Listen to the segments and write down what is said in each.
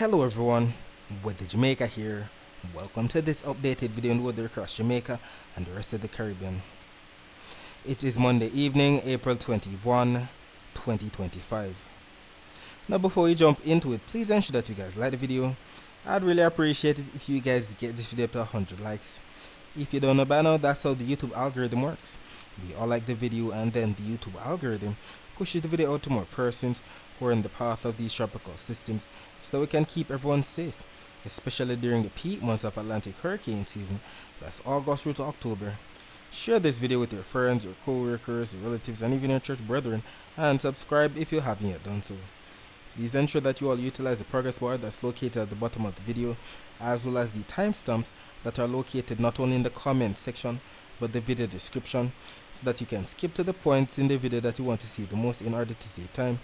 Hello everyone, Weather Jamaica here. Welcome to this updated video on weather across Jamaica and the rest of the Caribbean. It is Monday evening, April 21, 2025. Now before we jump into it, please ensure that you guys like the video. I'd really appreciate it if you guys get this video up to 100 likes. If you don't know by now, that's how the YouTube algorithm works. We all like the video and then the YouTube algorithm pushes the video out to more persons who are in the path of these tropical systems so that we can keep everyone safe, especially during the peak months of Atlantic hurricane season, that's August through to October. Share this video with your friends, your co-workers, your relatives, and even your church brethren, and subscribe if you haven't yet done so. Please ensure that you all utilize the progress bar that's located at the bottom of the video, as well as the timestamps that are located not only in the comment section but the video description, so that you can skip to the points in the video that you want to see the most in order to save time,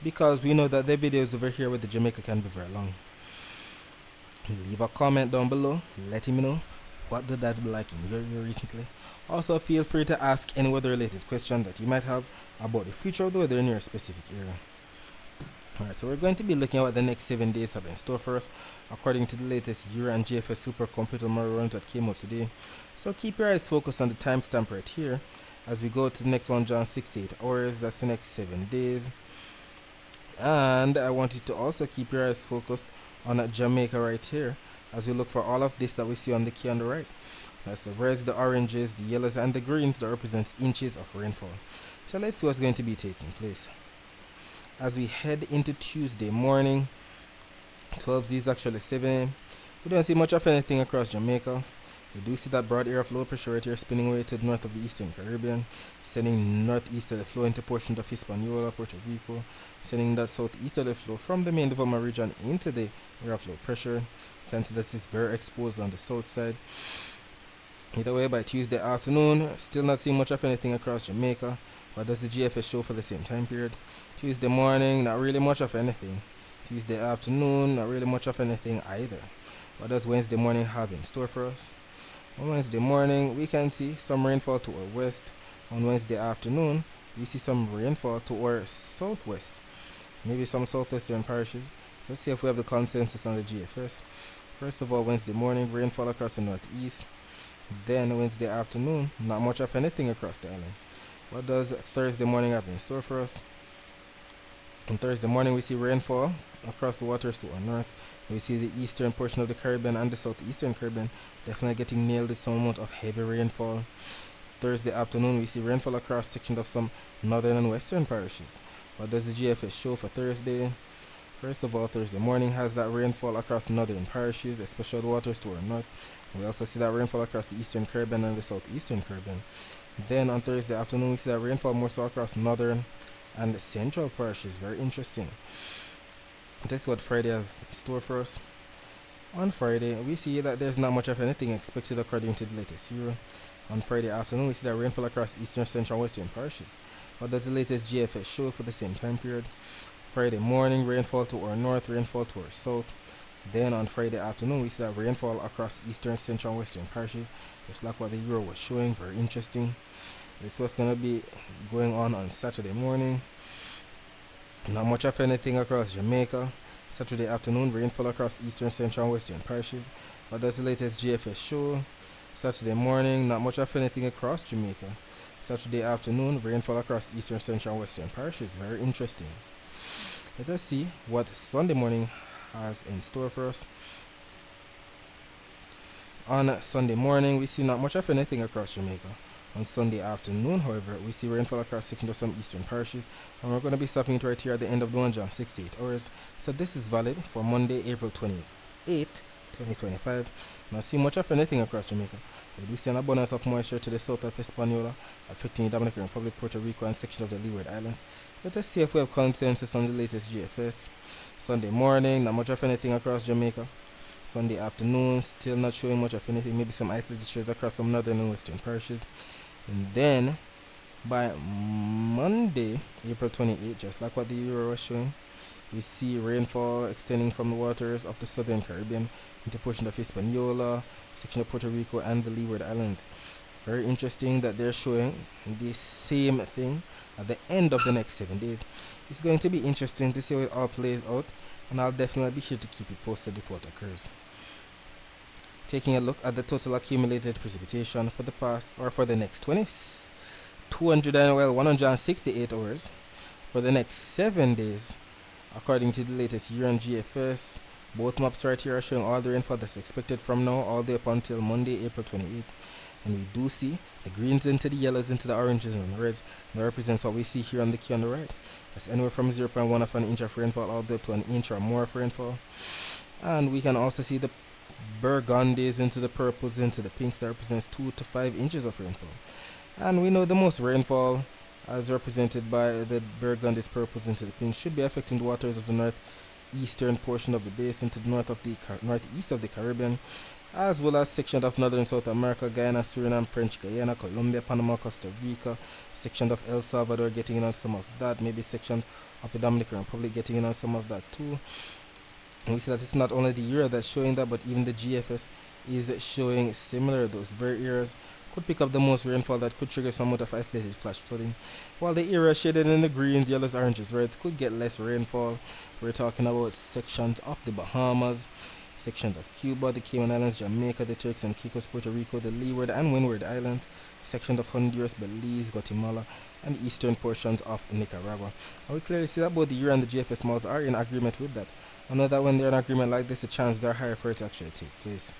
because we know that the videos over here with the Jamaica can be very long. Leave a comment down below letting me know what did that be like in your area recently. Also feel free to ask any weather related question that you might have about the future of the weather in your specific area. Alright, so we're going to be looking at what the next 7 days have in store for us according to the latest Euro and GFS supercomputer model runs that came out today. So keep your eyes focused on the timestamp right here as we go to the next one, John 68 hours. That's the next 7 days. And I want you to also keep your eyes focused on Jamaica right here as we look for all of this that we see on the key on the right. That's the reds, the oranges, the yellows, and the greens that represents inches of rainfall. So let's see what's going to be taking place. As we head into Tuesday morning, 12 is actually 7 a.m. We don't see much of anything across Jamaica. We do see that broad area of low pressure right here spinning away to the north of the eastern Caribbean, sending northeasterly flow into portions of Hispaniola, Puerto Rico, sending that southeasterly flow from the main Devoma region into the area of low pressure. You can see that it's very exposed on the south side. Either way, by Tuesday afternoon, still not seeing much of anything across Jamaica. What does the GFS show for the same time period? Tuesday morning, not really much of anything. Tuesday afternoon, not really much of anything either. What does Wednesday morning have in store for us? On Wednesday morning, we can see some rainfall to our west. On Wednesday afternoon, we see some rainfall to our southwest. Maybe some southwestern parishes. Let's see if we have the consensus on the GFS. First of all, Wednesday morning, rainfall across the northeast. Then Wednesday afternoon, not much of anything across the island. What does Thursday morning have in store for us? On Thursday morning, we see rainfall across the waters to our north. We see the eastern portion of the Caribbean and the southeastern Caribbean definitely getting nailed with some amount of heavy rainfall. Thursday afternoon, we see rainfall across sections of some northern and western parishes. What does the GFS show for Thursday? First of all, Thursday morning has that rainfall across northern parishes, especially the waters to our north. We also see that rainfall across the eastern Caribbean and the southeastern Caribbean. Then on Thursday afternoon, we see that rainfall more so across northern and the central parishes. Very interesting. This is what Friday has in store for us. On Friday, we see that there's not much of anything expected according to the latest Euro. On Friday afternoon, we see that rainfall across eastern, central, and western parishes. What does the latest GFS show for the same time period? Friday morning, rainfall to our north, rainfall to our south. Then on Friday afternoon, we see that rainfall across eastern, central, and western parishes, just like what the Euro was showing. Very interesting. This is what's going to be going on Saturday morning. Not much of anything across Jamaica. Saturday afternoon, rainfall across eastern, central, and western parishes. What does the latest GFS show? Saturday morning, not much of anything across Jamaica. Saturday afternoon, rainfall across eastern, central, and western parishes. Very interesting. Let us see what Sunday morning has in store for us. On Sunday morning, we see not much of anything across Jamaica. On Sunday afternoon, however, we see rainfall across sections of some eastern parishes, and we're going to be stopping it right here at the end of the 1 John 68 hours. So this is valid for Monday, April 28, 2025. Not see much of anything across Jamaica. We do see an abundance of moisture to the south of Hispaniola, affecting the Dominican Republic, Puerto Rico, and section of the Leeward Islands. Let us see if we have consensus on the latest GFS. Sunday morning, not much of anything across Jamaica. Sunday afternoon, still not showing much of anything. Maybe some isolated shares across some northern and western parishes. And then by Monday, April 28, just like what the Euro was showing, we see rainfall extending from the waters of the southern Caribbean into portion of Hispaniola, section of Puerto Rico, and the Leeward Islands. Very interesting that they're showing the same thing at the end of the next 7 days. It's going to be interesting to see how it all plays out and I'll definitely be sure to keep you posted with what occurs. Taking a look at the total accumulated precipitation for the past, or for the next 168 hours, for the next 7 days, according to the latest year on GFS. Both maps right here are showing all the rainfall that's expected from now all the way up until Monday, April 28th. And we do see the greens into the yellows into the oranges and the reds. That represents what we see here on the key on the right. That's anywhere from 0.1 of an inch of rainfall all the way up to an inch or more of rainfall. And we can also see the burgundies into the purples into the pinks. That represents 2 to 5 inches of rainfall. And we know the most rainfall, as represented by the burgundies, purples into the pinks, should be affecting the waters of the northeastern portion of the basin to the northeast of the Caribbean, as well as sections of northern South America, Guyana, Suriname, French Guyana, Colombia, Panama, Costa Rica, section of El Salvador getting in on some of that, maybe section of the Dominican Republic getting in on some of that too. And we see that it's not only the era that's showing that, but even the GFS is showing similar. Those very areas could pick up the most rainfall that could trigger somewhat of isolated flash flooding, while the area shaded in the greens, yellows, oranges, reds could get less rainfall. We're talking about sections of the Bahamas, sections of Cuba, the Cayman Islands, Jamaica, the Turks and Caicos, Puerto Rico, the Leeward and Windward Islands, sections of Honduras, Belize, Guatemala, and the eastern portions of Nicaragua. And we clearly see that both the Euro and the GFS models are in agreement with that. I know that when they're in agreement like this, the chances are higher for it to actually take place.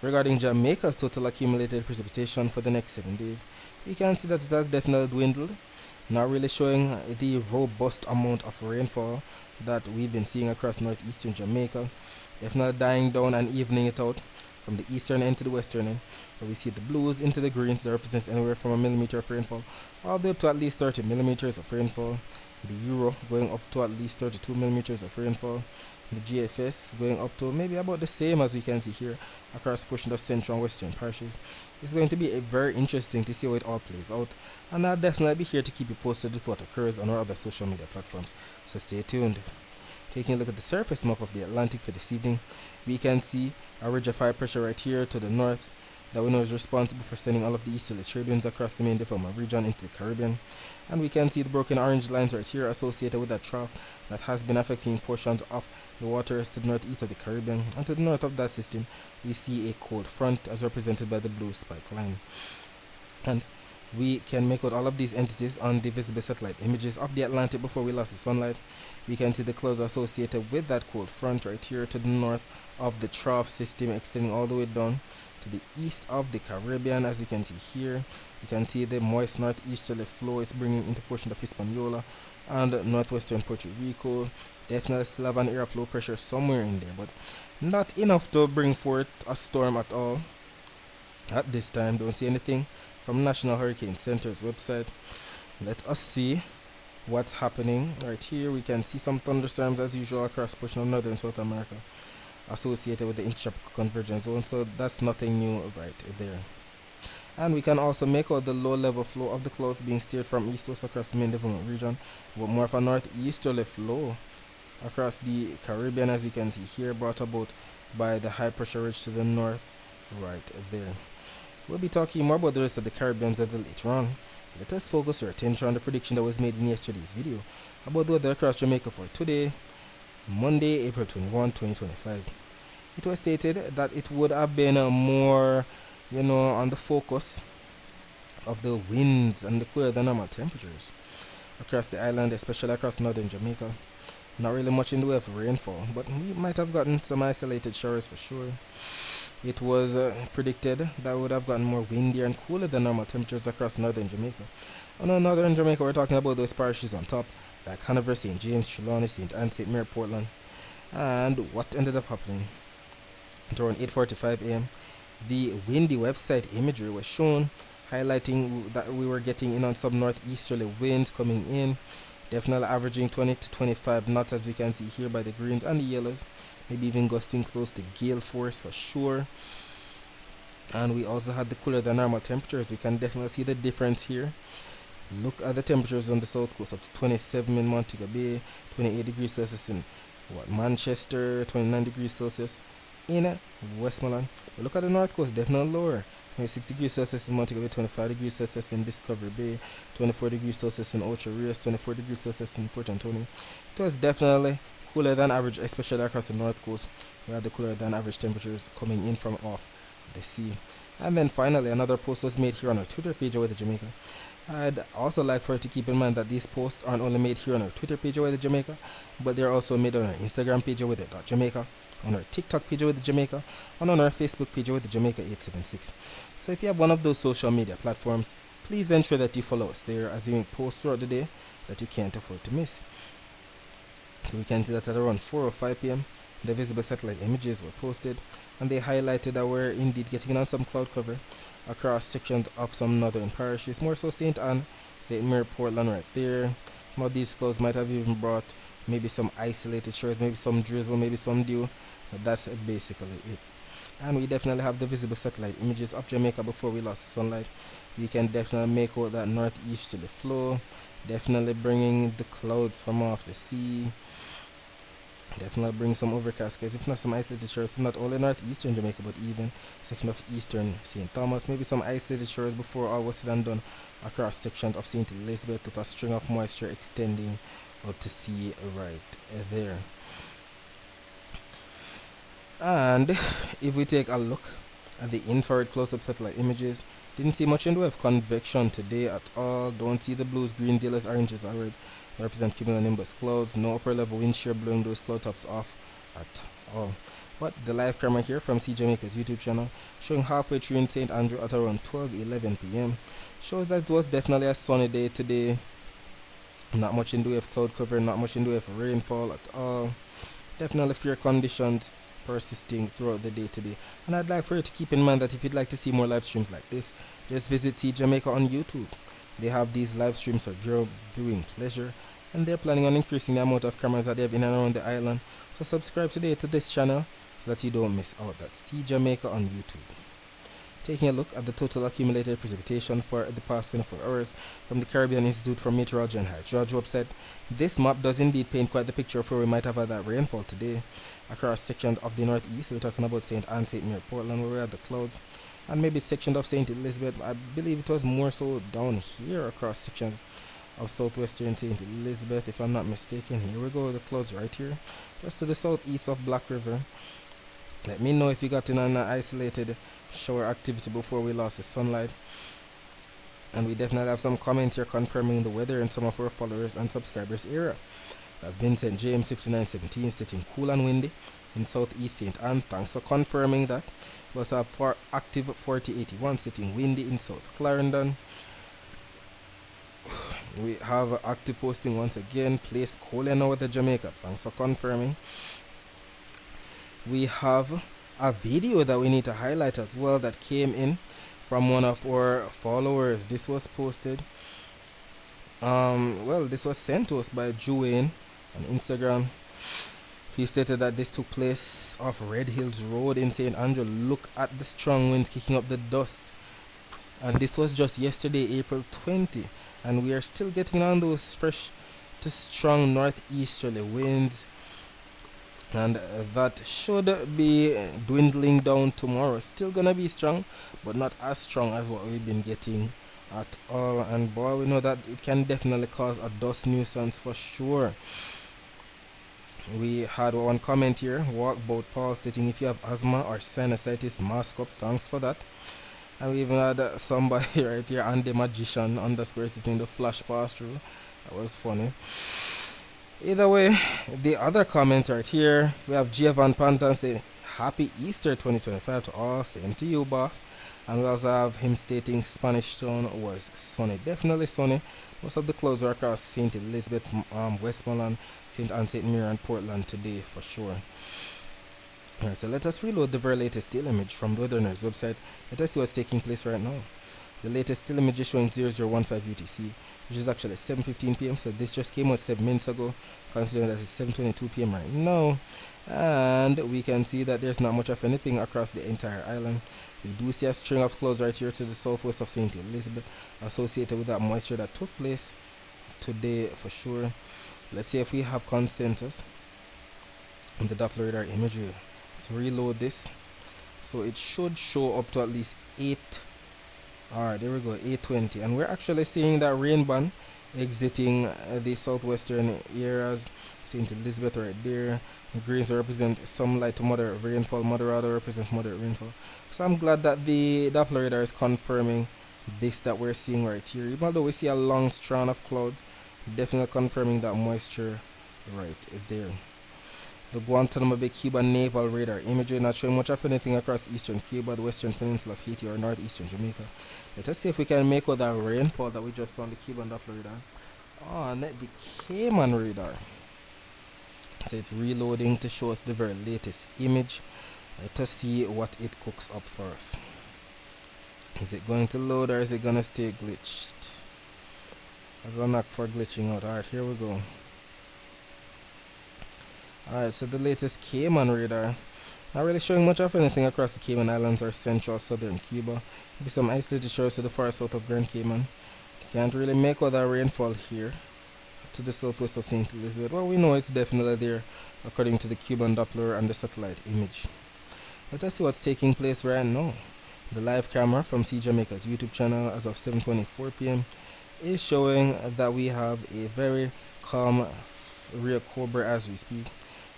Regarding Jamaica's total accumulated precipitation for the next 7 days, we can see that it has definitely dwindled, not really showing the robust amount of rainfall that we've been seeing across northeastern Jamaica. Definitely dying down and evening it out from the eastern end to the western end, where we see the blues into the greens. That represents anywhere from a millimeter of rainfall all the way up to at least 30 millimeters of rainfall. The Euro going up to at least 32 millimeters of rainfall. The GFS going up to maybe about the same as we can see here across portions of central and western parishes. It's going to be very interesting to see how it all plays out, and I'll definitely be here to keep you posted with what occurs on our other social media platforms, so stay tuned. Taking a look at the surface map of the Atlantic for this evening, we can see a ridge of high pressure right here to the north that we know is responsible for sending all of the easterly trade winds across the main development region into the Caribbean. And we can see the broken orange lines right here associated with that trough that has been affecting portions of the waters to the northeast of the Caribbean. And to the north of that system, we see a cold front as represented by the blue spike line. And we can make out all of these entities on the visible satellite images of the Atlantic before we lost the sunlight. We can see the clouds associated with that cold front right here to the north of the trough system, extending all the way down to the east of the Caribbean. As you can see here, you can see the moist northeasterly flow is bringing into portion of Hispaniola and northwestern Puerto Rico. Definitely still have an air flow pressure somewhere in there, but not enough to bring forth a storm at all at this time. Don't see anything from National Hurricane Center's website. Let us see what's happening. Right here we can see some thunderstorms as usual across portion of northern South America associated with the intertropical convergence zone, so that's nothing new right there. And we can also make out the low level flow of the clouds being steered from east west across the main development region, but more of a northeasterly flow across the Caribbean, as you can see here, brought about by the high pressure ridge to the north right there. We'll be talking more about the rest of the Caribbean level later on. Let us focus our attention on the prediction that was made in yesterday's video about the weather across Jamaica for today, Monday, April 21, 2025. It was stated that it would have been more, on the focus of the winds and the cooler than normal temperatures across the island, especially across northern Jamaica. Not really much in the way of rainfall, but we might have gotten some isolated showers for sure. It was predicted that we would have gotten more windier and cooler than normal temperatures across northern Jamaica. And on northern Jamaica, we're talking about those parishes on top, like Hanover, St. James, Trelawney, St. Anne, St. Mary, Portland. And what ended up happening? At around 8:45 a.m., the windy website Imagery was shown, highlighting that we were getting in on some northeasterly winds coming in, definitely averaging 20 to 25 knots, as we can see here by the greens and the yellows, maybe even gusting close to gale force for sure. And we also had the cooler than normal temperatures. We can definitely see the difference here. Look at the temperatures on the south coast, up to 27 in Montego Bay, 28 degrees Celsius in Manchester, 29 degrees Celsius in Westmoreland. But look at the north coast, definitely lower. 26 degrees Celsius in Montego Bay, 25 degrees Celsius in Discovery Bay, 24 degrees Celsius in Ocho Rios, 24 degrees Celsius in Port Antonio. It was definitely cooler than average, especially across the north coast. We had the cooler than average temperatures coming in from off the sea. And then finally, another post was made here on our Twitter page of Weather Jamaica. I'd also like for you to keep in mind that these posts aren't only made here on our Twitter page of Weather Jamaica, but they're also made on our Instagram page of weather.jamaica, on our TikTok page of Weather Jamaica, and on our Facebook page of Weather Jamaica 876. So if you have one of those social media platforms, please ensure that you follow us there as we make posts throughout the day that you can't afford to miss. So we can see that at around 4 or 5 p.m. the visible satellite images were posted, and they highlighted that we're indeed getting on some cloud cover across sections of some northern parishes, more so St. Anne, St. Mary, Portland right there. Some of these clouds might have even brought maybe some isolated showers, maybe some drizzle, maybe some dew, but that's basically it. And we definitely have the visible satellite images of Jamaica before we lost the sunlight. We can definitely make out that northeasterly flow, definitely bringing the clouds from off the sea. Definitely bring some overcast skies, if not some isolated shores, not only northeastern Jamaica, but even section of eastern St. Thomas. Maybe some isolated shores before all was said and done across sections of St. Elizabeth, with a string of moisture extending out to sea right there. And if we take a look at the infrared close-up satellite images, didn't see much in the way of convection today at all. Don't see the blues, green, yellows, oranges, or reds represent cumulonimbus clouds. No upper level wind shear blowing those cloud tops off at all. But the live camera here from See Jamaica's YouTube channel, showing halfway through in St. Andrew at around 12:11 p.m. shows that it was definitely a sunny day today. Not much in the way of cloud cover, not much in the way of rainfall at all. Definitely fair conditions persisting throughout the day today. And I'd like for you to keep in mind that if you'd like to see more live streams like this, just visit See Jamaica on YouTube. They have these live streams for your viewing pleasure, and they're planning on increasing the amount of cameras that they have in and around the island. So subscribe today to this channel so that you don't miss out. That's See Jamaica on YouTube. Taking a look at the total accumulated precipitation for the past 24 hours from the Caribbean Institute for Meteorology and Hydrology website, this map does indeed paint quite the picture of where we might have had that rainfall today across sections of the northeast. We're talking about St. Anne, St. Mary, Portland, where we had the clouds, and maybe sections of St. Elizabeth. I believe it was more so down here across sections of southwestern St. Elizabeth, if I'm not mistaken. Here we go, the clouds right here, just to the southeast of Black River. Let me know if you got in an isolated shower activity before we lost the sunlight. And we definitely have some comments here confirming the weather in some of our followers and subscribers area. Vincent James 5917 stating cool and windy in southeast St. Anne. Thanks for confirming that. We also have for active 4081 stating windy in South Clarendon. We have active posting once again, place cool and Weather Jamaica. Thanks for confirming. We have a video that we need to highlight as well that came in from one of our followers. This was posted, this was sent to us by Juane on Instagram. He stated that this took place off Red Hills Road in St. Andrew. Look at the strong winds kicking up the dust. And this was just yesterday, April 20. And we are still getting on those fresh to strong northeasterly winds. And that should be dwindling down tomorrow. Still gonna be strong, but not as strong as what we've been getting at all. And boy, we know that it can definitely cause a dust nuisance for sure. We had one comment here, Walkboat Paul, stating if you have asthma or sinusitis, mask up. Thanks for that. And we even had somebody right here, Andy Magician underscore, sitting the flash pass through. That was funny. Either way, the other comments right here, we have Giovanni Pantan say happy Easter 2025 to all, same to you boss. And we also have him stating Spanish Town was sunny, definitely sunny. Most of the clouds are across St. Elizabeth, Westmoreland, St. Anne, St. Mary and Portland today for sure. Alright, so let us reload the very latest still image from the Weather Nerds website. Let us see what's taking place right now. The latest still image is showing 0015 UTC, which is actually 7:15 p.m. So this just came out 7 minutes ago, considering that it's 7:22 p.m. right now. And we can see that there's not much of anything across the entire island. We do see a string of clouds right here to the southwest of St. Elizabeth, associated with that moisture that took place today for sure. Let's see if we have consensus in the Doppler radar imagery. Let's reload this. So it should show up to at least 8. Alright, there we go, 820. And we're actually seeing that rain band exiting the southwestern areas. St. Elizabeth right there. The greens represent some light to moderate rainfall. Moderado represents moderate rainfall. So I'm glad that the Doppler radar is confirming this that we're seeing right here. Even though we see a long strand of clouds, definitely confirming that moisture right there. The Guantanamo Bay Cuba Naval Radar Imagery not showing much of anything across eastern Cuba, the western peninsula of Haiti, or northeastern Jamaica. Let us see if we can make out that rainfall that we just saw on the Cuban Doppler radar on the Cayman radar. So it's reloading to show us the very latest image. Let us see what it cooks up for us. Is it going to load or is it going to stay glitched? I'm going to knock for glitching out. Alright, here we go. Alright, so the latest Cayman radar. Not really showing much of anything across the Cayman Islands or central southern Cuba. Maybe some isolated shores to the far south of Grand Cayman. Can't really make out that rainfall here to the southwest of St. Elizabeth. Well, we know it's definitely there according to the Cuban Doppler and the satellite image. Let us see what's taking place right now. The live camera from See Jamaica's YouTube channel as of 7:24 p.m. is showing that we have a very calm real Cobra as we speak.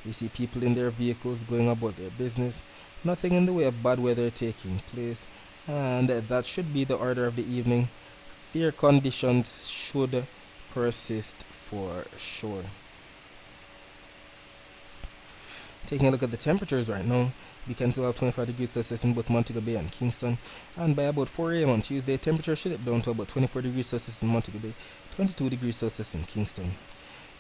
We see people in their vehicles going about their business. Nothing in the way of bad weather taking place. And that should be the order of the evening. Fair conditions should persist for sure. Taking a look at the temperatures right now, we can still have 25 degrees Celsius in both Montego Bay and Kingston. And by about 4 a.m. on Tuesday, temperature should dip down to about 24 degrees Celsius in Montego Bay, 22 degrees Celsius in Kingston.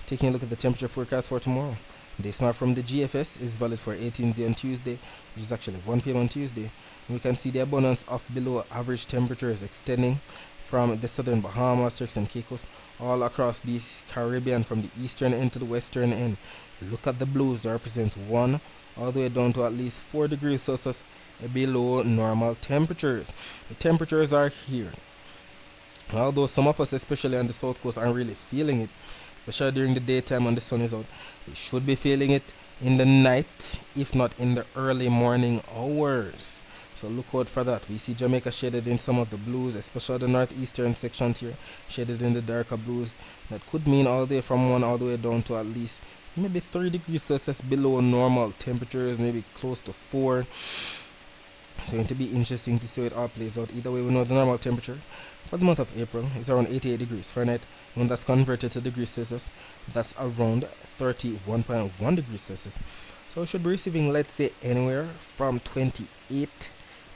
Taking a look at the temperature forecast for tomorrow. The smart from the GFS is valid for 18Z on Tuesday, which is actually 1 p.m. on Tuesday. And we can see the abundance of below average temperatures extending from the southern Bahamas, Turks and Caicos, all across the Caribbean from the eastern end to the western end. Look at the blues, that represents 1 all the way down to at least 4 degrees Celsius below normal temperatures. The temperatures are here. Although some of us, especially on the south coast, aren't really feeling it, especially during the daytime when the sun is out. We should be feeling it in the night, if not in the early morning hours. So look out for that. We see Jamaica shaded in some of the blues, especially the northeastern sections here, shaded in the darker blues. That could mean all the way from 1 all the way down to at least maybe 3 degrees Celsius below normal temperatures, maybe close to 4. It's going to be interesting to see how it all plays out. Either way, we know the normal temperature for the month of April is around 88 degrees Fahrenheit. When that's converted to degrees Celsius, that's around 31.1 degrees Celsius. So we should be receiving, let's say, anywhere from 28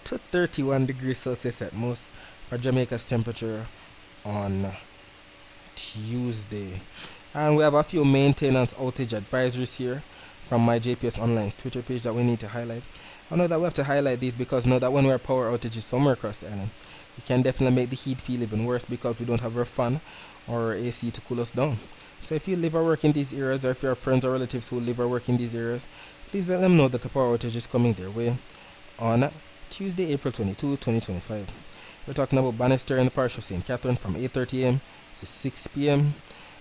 to 31 degrees Celsius at most for Jamaica's temperature on Tuesday. And we have a few maintenance outage advisories here from my JPS Online's Twitter page that we need to highlight. I know that we have to highlight these because know that when we have power outages somewhere across the island, it can definitely make the heat feel even worse because we don't have our fan or our AC to cool us down. So if you live or work in these areas, or if you have friends or relatives who live or work in these areas, please let them know that the power outage is coming their way on Tuesday, April 22, 2025. We're talking about Bannister in the parish of St. Catherine from 8:30 a.m. to 6 p.m.,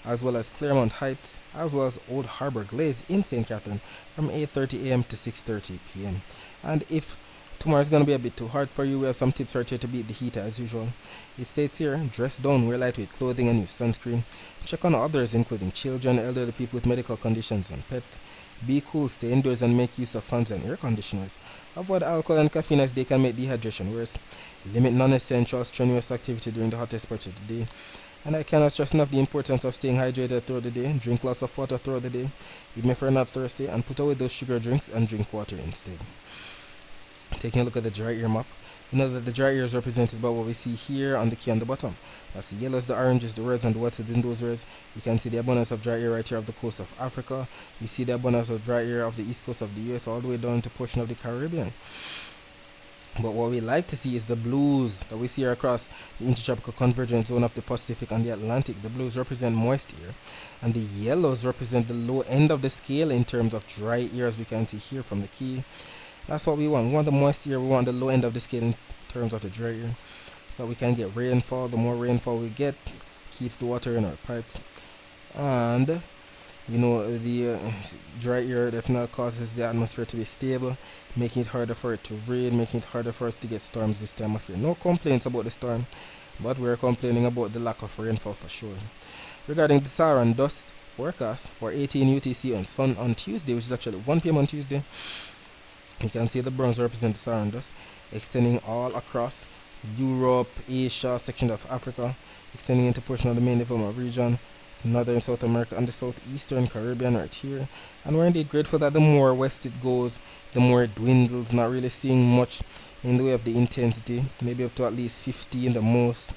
as well as Claremont Heights, as well as Old Harbor Glaze in St. Catherine from 8:30 a.m. to 6:30 p.m. And if tomorrow is going to be a bit too hard for you, we have some tips right here to beat the heat as usual. It states here, dress down, wear lightweight clothing and use sunscreen. Check on others including children, elderly people with medical conditions and pets. Be cool, stay indoors and make use of fans and air conditioners. Avoid alcohol and caffeine as they can make dehydration worse. Limit non-essential strenuous activity during the hottest parts of the day. And I cannot stress enough the importance of staying hydrated throughout the day. Drink lots of water throughout the day, even if you're not thirsty, and put away those sugar drinks and drink water instead. Taking a look at the dry ear map, you know that the dry ear is represented by what we see here on the key on the bottom. That's the yellows, the oranges, the reds, and the whites within those reds. You can see the abundance of dry ear right here off the coast of Africa. You see the abundance of dry ear off the east coast of the US all the way down to a portion of the Caribbean. But what we like to see is the blues that we see across the intertropical convergence zone of the Pacific and the Atlantic. The blues represent moist air, and the yellows represent the low end of the scale in terms of dry air, as we can see here from the key. That's what we want. We want the moist air, we want the low end of the scale in terms of the dry air, so we can get rainfall. The more rainfall we get, keeps the water in our pipes. And you know, the dry air definitely causes the atmosphere to be stable, making it harder for it to rain, making it harder for us to get storms this time of year. No complaints about the storm, but we're complaining about the lack of rainfall for sure. Regarding the Saharan dust forecast for 18 UTC on sun on Tuesday, which is actually 1 p.m. on Tuesday, you can see the browns represent the Saharan dust extending all across Europe, Asia, section of Africa, extending into portion of the main development region, northern South America, and the southeastern Caribbean right here. And we're indeed grateful that the more west it goes, the more it dwindles. Not really seeing much in the way of the intensity, maybe up to at least 50 in the most,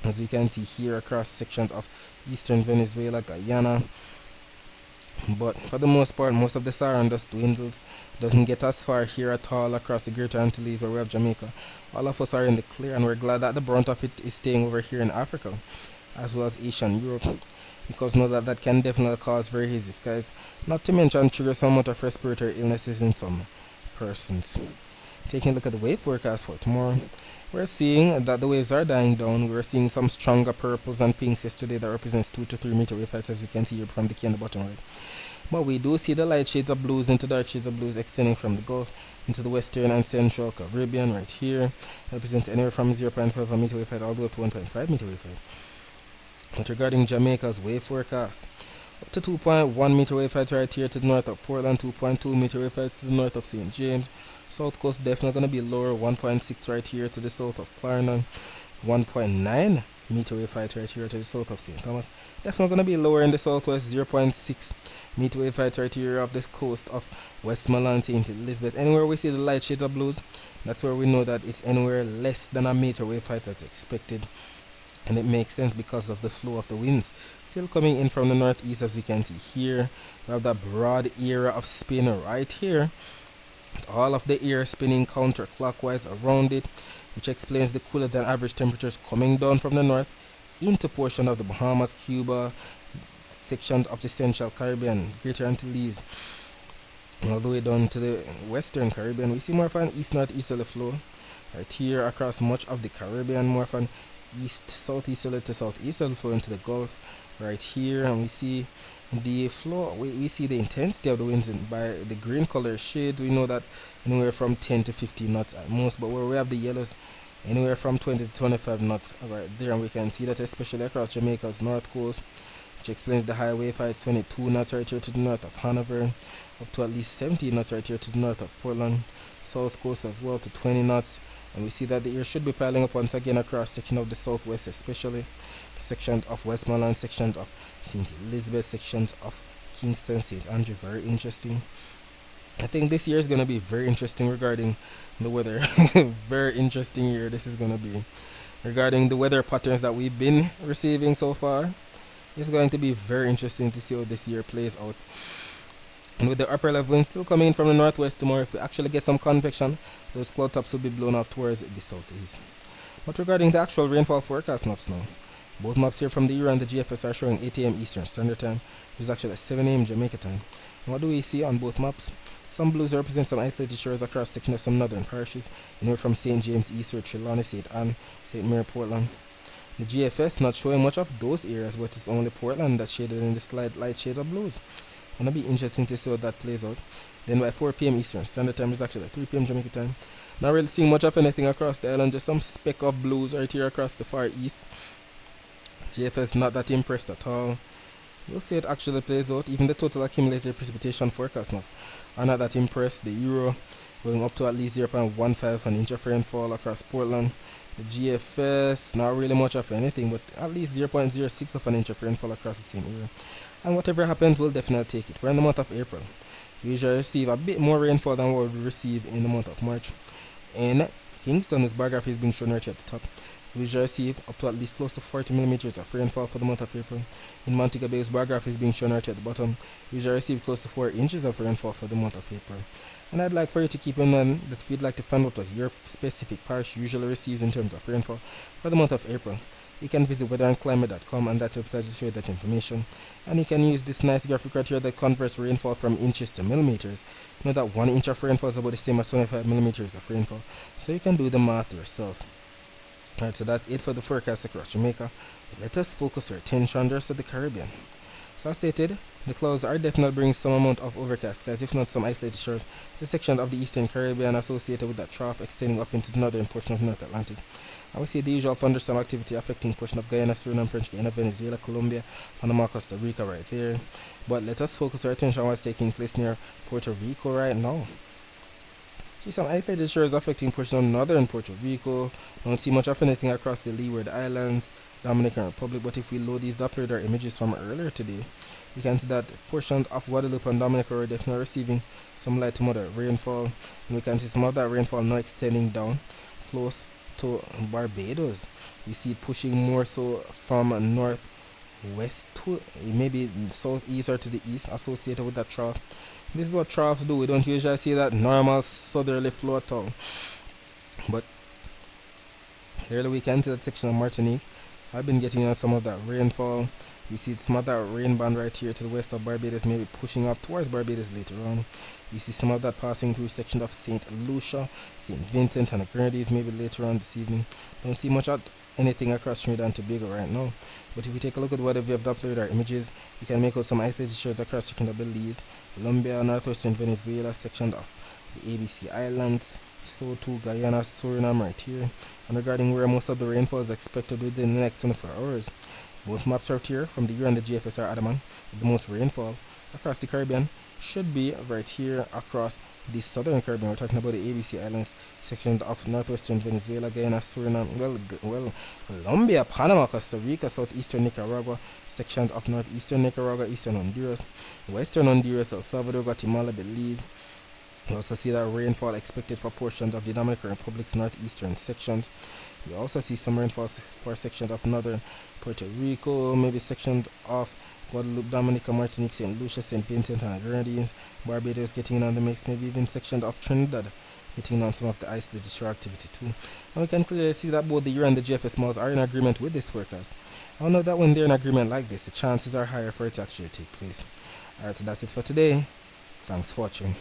as we can see here across sections of eastern Venezuela, Guyana. But for the most part, most of the Saharan dust dwindles, doesn't get as far here at all across the Greater Antilles where we have Jamaica. All of us are in the clear, and we're glad that the brunt of it is staying over here in Africa, as well as Asia and Europe, because know that that can definitely cause very hazy skies, not to mention trigger some amount of respiratory illnesses in some persons. Taking a look at the wave forecast for tomorrow, we're seeing that the waves are dying down. We're seeing some stronger purples and pinks yesterday that represents 2 to 3 meter wave heights, as you can see here from the key on the bottom right. But we do see the light shades of blues into dark shades of blues extending from the Gulf into the Western and Central Caribbean right here. That represents anywhere from 0.5 meter wave height all the way up to 1.5 meter wave height. But regarding Jamaica's wave forecast, up to 2.1 meter wave height right here to the north of Portland, 2.2 meter wave heights to the north of St. James. South coast definitely going to be lower, 1.6 right here to the south of Clarendon, 1.9 meter wave height right here to the south of St. Thomas. Definitely going to be lower in the southwest, 0.6 meter wave height right here off the coast of Westmoreland, St. Elizabeth. Anywhere we see the light shades of blues, that's where we know that it's anywhere less than a meter wave height that's expected. And it makes sense because of the flow of the winds still coming in from the northeast, as we can see here. We have that broad area of spin right here, all of the air spinning counterclockwise around it, which explains the cooler than average temperatures coming down from the north into portion of the Bahamas, Cuba, section of the Central Caribbean, Greater Antilles, all the way down to the Western Caribbean. We see more of an east-northeasterly flow right here across much of the Caribbean, more of an east-southeasterly to southeasterly flow into the Gulf right here, and we see the flow, we see the intensity of the winds by the green color shade. We know that anywhere from 10 to 15 knots at most, but where we have the yellows, anywhere from 20 to 25 knots right there, and we can see that especially across Jamaica's north coast, which explains the high wave heights, 22 knots right here to the north of Hanover, up to at least 17 knots right here to the north of Portland, south coast as well to 20 knots. And we see that the air should be piling up once again across section of the southwest, especially sections of Westmoreland, sections of St. Elizabeth, sections of Kingston, St. Andrew. Very interesting. I think this year is going to be very interesting regarding the weather. Very interesting year this is going to be. Regarding the weather patterns that we've been receiving so far, it's going to be very interesting to see how this year plays out. And with the upper level winds still coming in from the northwest tomorrow, if we actually get some convection, those cloud tops will be blown off towards the southeast. But regarding the actual rainfall forecast maps now, both maps here from the Euro and the GFS are showing 8 a.m. Eastern Standard Time, which is actually 7 a.m. Jamaica time. And what do we see on both maps? Some blues represent some isolated shores across section of some northern parishes, anywhere from St. James eastward, Trelawney, St. Anne, St. Mary, Portland. The GFS not showing much of those areas, but it's only Portland that's shaded in the slight light shade of blues. Gonna be interesting to see how that plays out. Then by 4 p.m. Eastern Standard Time is actually 3 p.m. Jamaica time. Not really seeing much of anything across the island, just some speck of blues right here across the far east. GFS not that impressed at all. We'll see it actually plays out. Even the total accumulated precipitation forecast maps are not that impressed. The Euro going up to at least 0.15 an inch of rainfall across Portland. The GFS not really much of anything, but at least 0.06 of an inch of rainfall across the same area. And whatever happens, we'll definitely take it. We're in the month of April. We usually receive a bit more rainfall than what we receive in the month of March. In Kingston, whose bar graph is being shown right here at the top, we usually receive up to at least close to 40 millimeters of rainfall for the month of April. In Montego Bay, whose bar graph is being shown right here at the bottom, we usually receive close to 4 inches of rainfall for the month of April. And I'd like for you to keep in mind that if you'd like to find out what your specific parish usually receives in terms of rainfall for the month of April, you can visit weatherandclimate.com, and that website will show you that information. And you can use this nice graphic right here that converts rainfall from inches to millimeters. You know that 1 inch of rainfall is about the same as 25 millimeters of rainfall, so you can do the math yourself. Alright, so that's it for the forecast across Jamaica. Let us focus our attention on the rest of the Caribbean. So as stated, the clouds are definitely bringing some amount of overcast skies, if not some isolated shores, to section of the eastern Caribbean associated with that trough extending up into the northern portion of the North Atlantic. And we see the usual thunderstorm activity affecting portion of Guyana, Suriname, French Guiana, Venezuela, Colombia, Panama, Costa Rica right there. But let us focus our attention on what's taking place near Puerto Rico right now. See some isolated shores affecting portion of northern Puerto Rico. Don't see much of anything across the Leeward Islands, Dominican Republic, but if we load these Doppler radar images from earlier today, you can see that portion of Guadeloupe and Dominica are definitely receiving some light to moderate rainfall. And we can see some of that rainfall now extending down close to Barbados. We see it pushing more so from northwest to maybe southeast or to the east associated with that trough. This is what troughs do. We don't usually see that normal southerly flow at all. But clearly we can see that section of Martinique. I've been getting some of that rainfall. We see some of that rain band right here to the west of Barbados, maybe pushing up towards Barbados later on. We see some of that passing through section of St. Lucia, St. Vincent and the Grenadines maybe later on this evening. Don't see much of anything across Trinidad and Tobago right now. But if we take a look at what we have Doppler radar images, we can make out some isolated shores across section of Belize, Colombia, northwestern Venezuela, section of the ABC Islands, so too Guyana, Suriname right here. And regarding where most of the rainfall is expected within the next 24 hours, both maps out here from the year and the GFS are adamant. The most rainfall across the Caribbean should be right here across the southern Caribbean. We're talking about the ABC Islands, section of northwestern Venezuela, Guyana, Suriname, Colombia, Panama, Costa Rica, southeastern Nicaragua, sections of northeastern Nicaragua, eastern Honduras, western Honduras, El Salvador, Guatemala, Belize. We also see that rainfall expected for portions of the Dominican Republic's northeastern sections. We also see some rainfall for sections of northern Puerto Rico, maybe sections of Guadeloupe, Dominica, Martinique, St. Lucia, St. Vincent and the Grenadines, Barbados getting in on the mix, maybe even sections of Trinidad getting on some of the isolated shore activity too. And we can clearly see that both the Euro and the GFS models are in agreement with this forecast. I know that when they're in agreement like this, the chances are higher for it to actually take place. Alright, so that's it for today. Thanks for watching.